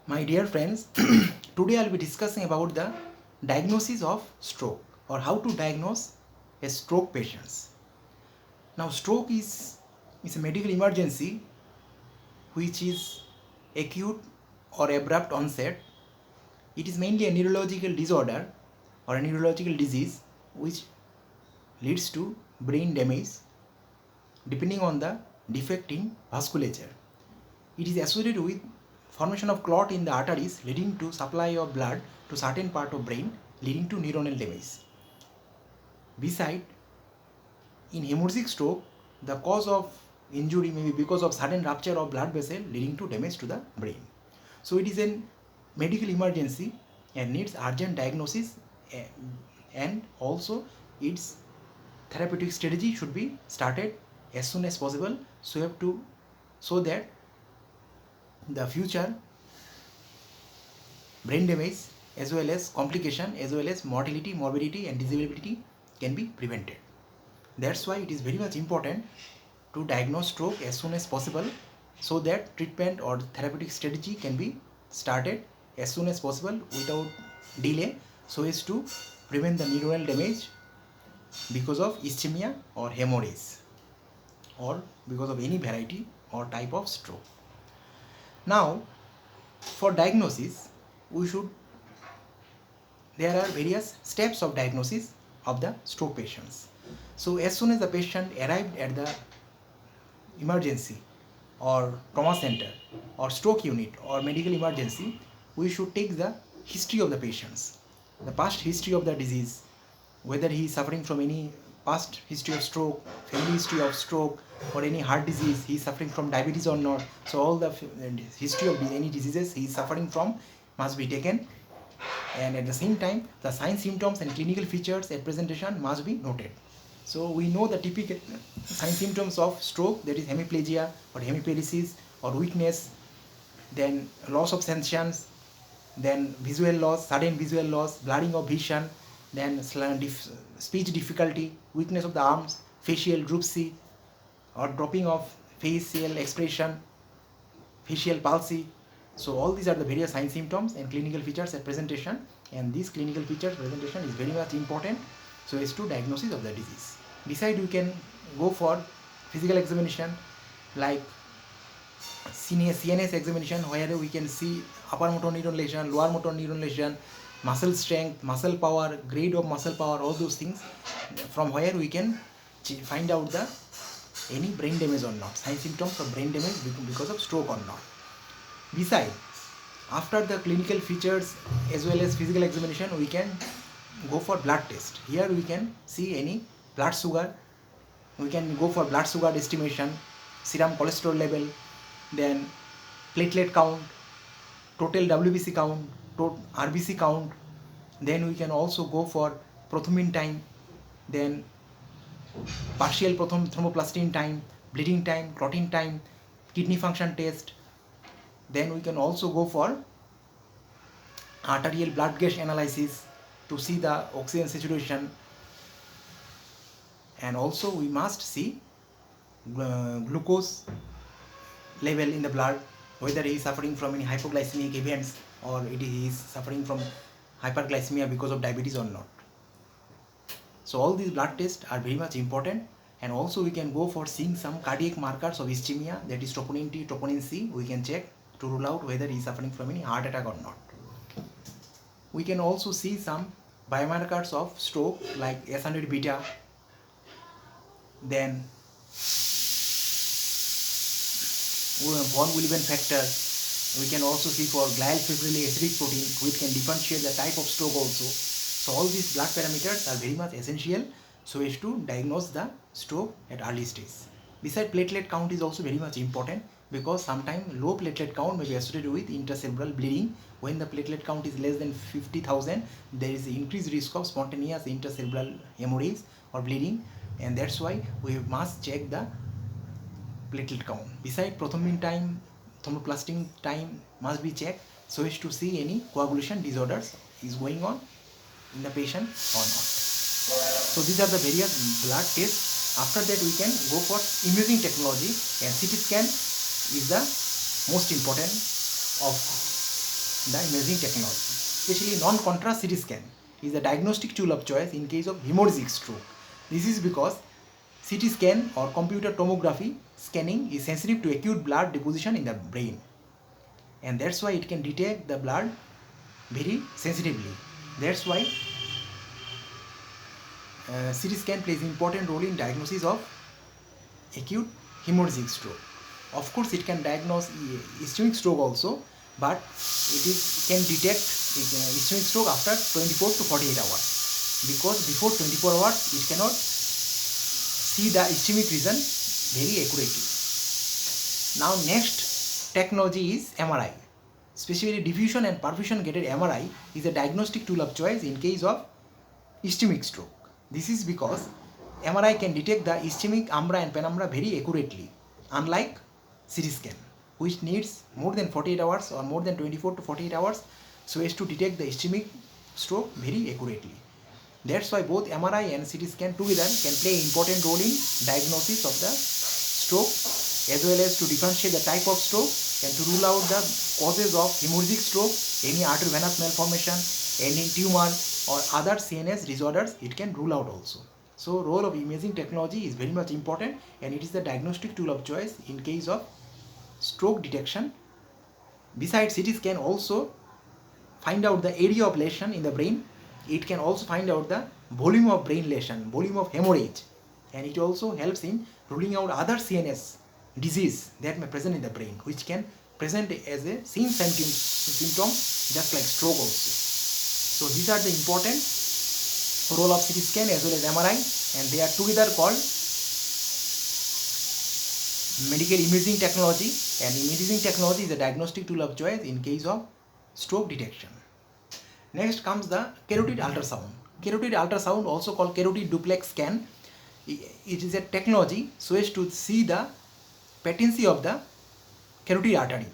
My dear friends, today I'll be discussing about the diagnosis of stroke or how to diagnose a stroke patients. Now, stroke is a medical emergency which is acute or abrupt onset. It is mainly a neurological disorder or a neurological disease which leads to brain damage depending on the defect in vasculature. It is associated with formation of clot in the arteries leading to supply of blood to certain part of brain leading to neuronal damage. Beside, in hemorrhagic stroke, the cause of injury may be because of sudden rupture of blood vessel leading to damage to the brain. So it is a medical emergency and needs urgent diagnosis, and also its therapeutic strategy should be started as soon as possible so that the future brain damage as well as complication as well as mortality, morbidity and disability can be prevented. That's why it is very much important to diagnose stroke as soon as possible so that treatment or therapeutic strategy can be started as soon as possible without delay, so as to prevent the neuronal damage because of ischemia or hemorrhage or because of any variety or type of stroke. Now, for diagnosis, there are various steps of diagnosis of the stroke patients. So as soon as the patient arrived at the emergency or trauma center or stroke unit or medical emergency, we should take the history of the patients, the past history of the disease, whether he is suffering from any past history of stroke, family history of stroke, or any heart disease, he is suffering from diabetes or not. So all the history of any diseases he is suffering from must be taken, and at the same time the signs, symptoms and clinical features at presentation must be noted. So we know the typical sign symptoms of stroke, that is hemiplegia or hemiparesis or weakness, then loss of sensations, then visual loss, sudden visual loss, blurring of vision, then speech difficulty, weakness of the arms, facial droopy or dropping of facial expression, facial palsy. So all these are the various sign symptoms and clinical features at presentation, and this clinical features presentation is very much important so as to diagnosis of the disease. Besides, we can go for physical examination like CNS examination, where we can see upper motor neuron lesion, lower motor neuron lesion, muscle strength, muscle power, grade of muscle power, all those things, from where we can find out the any brain damage or not, sign symptoms of brain damage because of stroke or not. Besides, after the clinical features as well as physical examination, we can go for blood test. Here we can see any blood sugar, we can go for blood sugar estimation, serum cholesterol level, then platelet count, total WBC count, RBC count. Then we can also go for prothrombin time, then partial thromboplastin time, bleeding time, clotting time, kidney function test. Then we can also go for arterial blood gas analysis to see the oxygen saturation, and also we must see glucose level in the blood, whether he is suffering from any hypoglycemic events or he is suffering from hyperglycemia because of diabetes or not. So all these blood tests are very much important, and also we can go for seeing some cardiac markers of ischemia, that is troponin T, troponin C. We can check to rule out whether he is suffering from any heart attack or not. We can also see some biomarkers of stroke like S100 beta, then von Willebrand factor. We can also see for glial fibrillary acidic protein, which can differentiate the type of stroke also. So all these blood parameters are very much essential so as to diagnose the stroke at early stage. Besides, platelet count is also very much important, because sometimes low platelet count may be associated with intracerebral bleeding. When the platelet count is less than 50,000, there is an increased risk of spontaneous intracerebral hemorrhage or bleeding, and that's why we must check the platelet count. Besides, prothrombin time, thromboplastin time must be checked so as to see any coagulation disorders is going on in the patient or not. So these are the various blood tests. After that, we can go for imaging technology, and CT scan is the most important of the imaging technology. Especially non-contrast CT scan is the diagnostic tool of choice in case of hemorrhagic stroke. This is because CT scan or computer tomography scanning is sensitive to acute blood deposition in the brain, and that's why it can detect the blood very sensitively. That's why CT scan plays an important role in diagnosis of acute hemorrhagic stroke. Of course, it can diagnose ischemic stroke also, but can detect ischemic stroke after 24 to 48 hours, because before 24 hours it cannot see the ischemic region very accurately. Now next technology is MRI. Especially diffusion and perfusion gated MRI is a diagnostic tool of choice in case of ischemic stroke. This is because MRI can detect the ischemic umbra and penumbra very accurately, unlike CT scan, which needs more than 48 hours or more than 24 to 48 hours so as to detect the ischemic stroke very accurately. That's why both MRI and CT scan together can play an important role in diagnosis of the stroke, as well as to differentiate the type of stroke and to rule out the causes of hemorrhagic stroke, any arteriovenous malformation, any tumor or other CNS disorders it can rule out also. So role of imaging technology is very much important, and it is the diagnostic tool of choice in case of stroke detection. Besides, CT scan also find out the area of lesion in the brain. It can also find out the volume of brain lesion, volume of hemorrhage, and it also helps in ruling out other CNS disease that may present in the brain, which can present as a same symptom just like stroke also. So these are the important role of CT scan as well as MRI, and they are together called medical imaging technology, and imaging technology is a diagnostic tool of choice in case of stroke detection. Next comes the carotid ultrasound. Carotid ultrasound, also called carotid duplex scan, it is a technology so as to see the patency of the carotid artery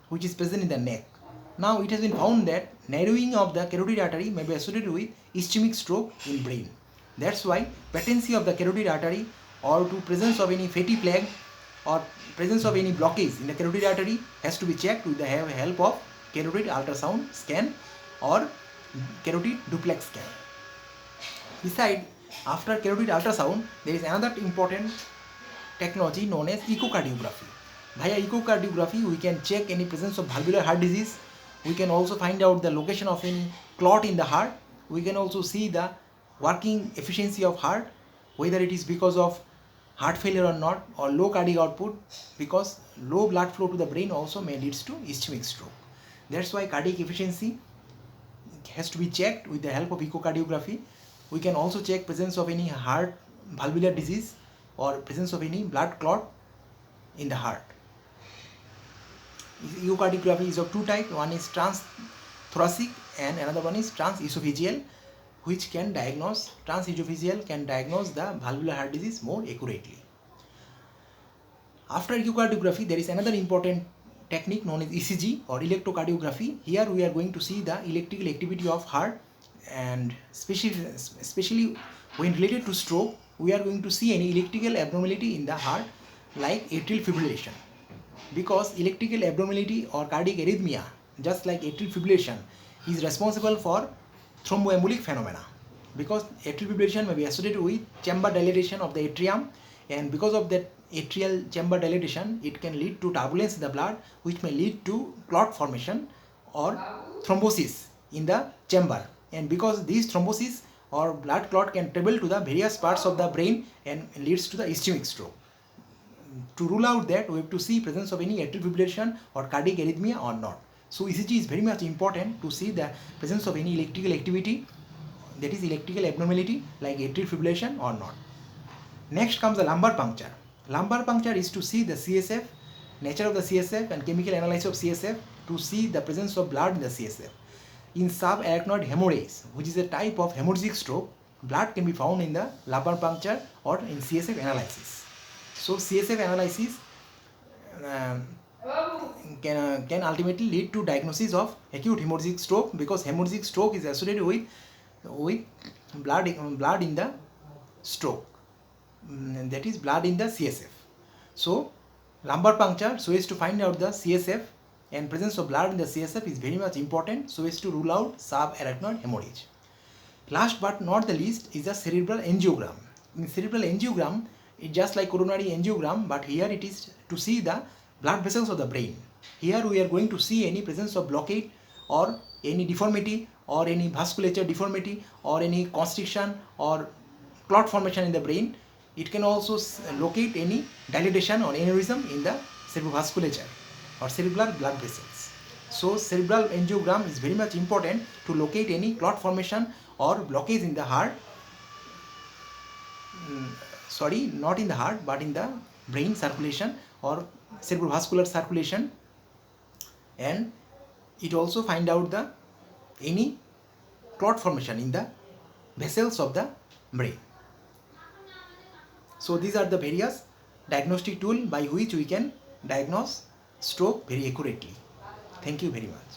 which is present in the neck. Now it has been found that narrowing of the carotid artery may be associated with ischemic stroke in brain. That's why patency of the carotid artery or to presence of any fatty plaque or presence of any blockage in the carotid artery has to be checked with the help of carotid ultrasound scan or carotid duplex scan. Besides, after carotid ultrasound, there is another important technology known as echocardiography. Via echocardiography, we can check any presence of valvular heart disease. We can also find out the location of any clot in the heart. We can also see the working efficiency of heart, whether it is because of heart failure or not, or low cardiac output, because low blood flow to the brain also may lead to ischemic stroke. That's why cardiac efficiency has to be checked with the help of echocardiography. We can also check presence of any heart valvular disease or presence of any blood clot in the heart. Echocardiography is of two types. One is transthoracic and another one is transesophageal, which can diagnose, transesophageal can diagnose the valvular heart disease more accurately. After echocardiography, there is another important technique known as ECG or electrocardiography. Here we are going to see the electrical activity of heart, and especially when related to stroke, we are going to see any electrical abnormality in the heart like atrial fibrillation, because electrical abnormality or cardiac arrhythmia, just like atrial fibrillation, is responsible for thromboembolic phenomena, because atrial fibrillation may be associated with chamber dilatation of the atrium, and because of that atrial chamber dilatation, it can lead to turbulence in the blood, which may lead to clot formation or thrombosis in the chamber, and because these thrombosis or blood clot can travel to the various parts of the brain and leads to the ischemic stroke. To rule out that, we have to see presence of any atrial fibrillation or cardiac arrhythmia or not. So ECG is very much important to see the presence of any electrical activity, that is electrical abnormality like atrial fibrillation or not. Next comes the lumbar puncture. Lumbar puncture is to see the CSF, nature of the CSF and chemical analysis of CSF to see the presence of blood in the CSF. In subarachnoid hemorrhage, which is a type of hemorrhagic stroke, blood can be found in the lumbar puncture or in CSF analysis. So CSF analysis can ultimately lead to diagnosis of acute hemorrhagic stroke, because hemorrhagic stroke is associated with blood in the stroke, that is blood in the CSF. So lumbar puncture so as to find out the CSF and presence of blood in the CSF is very much important so as to rule out subarachnoid hemorrhage. Last but not the least is the cerebral angiogram. In cerebral angiogram, it's just like coronary angiogram, but here it is to see the blood vessels of the brain. Here we are going to see any presence of blockade or any deformity or any vasculature deformity or any constriction or clot formation in the brain. It can also locate any dilatation or aneurysm in the cerebrovasculature or cerebral blood vessels. So cerebral angiogram is very much important to locate any clot formation or blockage in the heart, not in the heart but in the brain circulation or cerebrovascular circulation, and it also find out the any clot formation in the vessels of the brain. So these are the various diagnostic tool by which we can diagnose stroke very accurately. Thank you very much.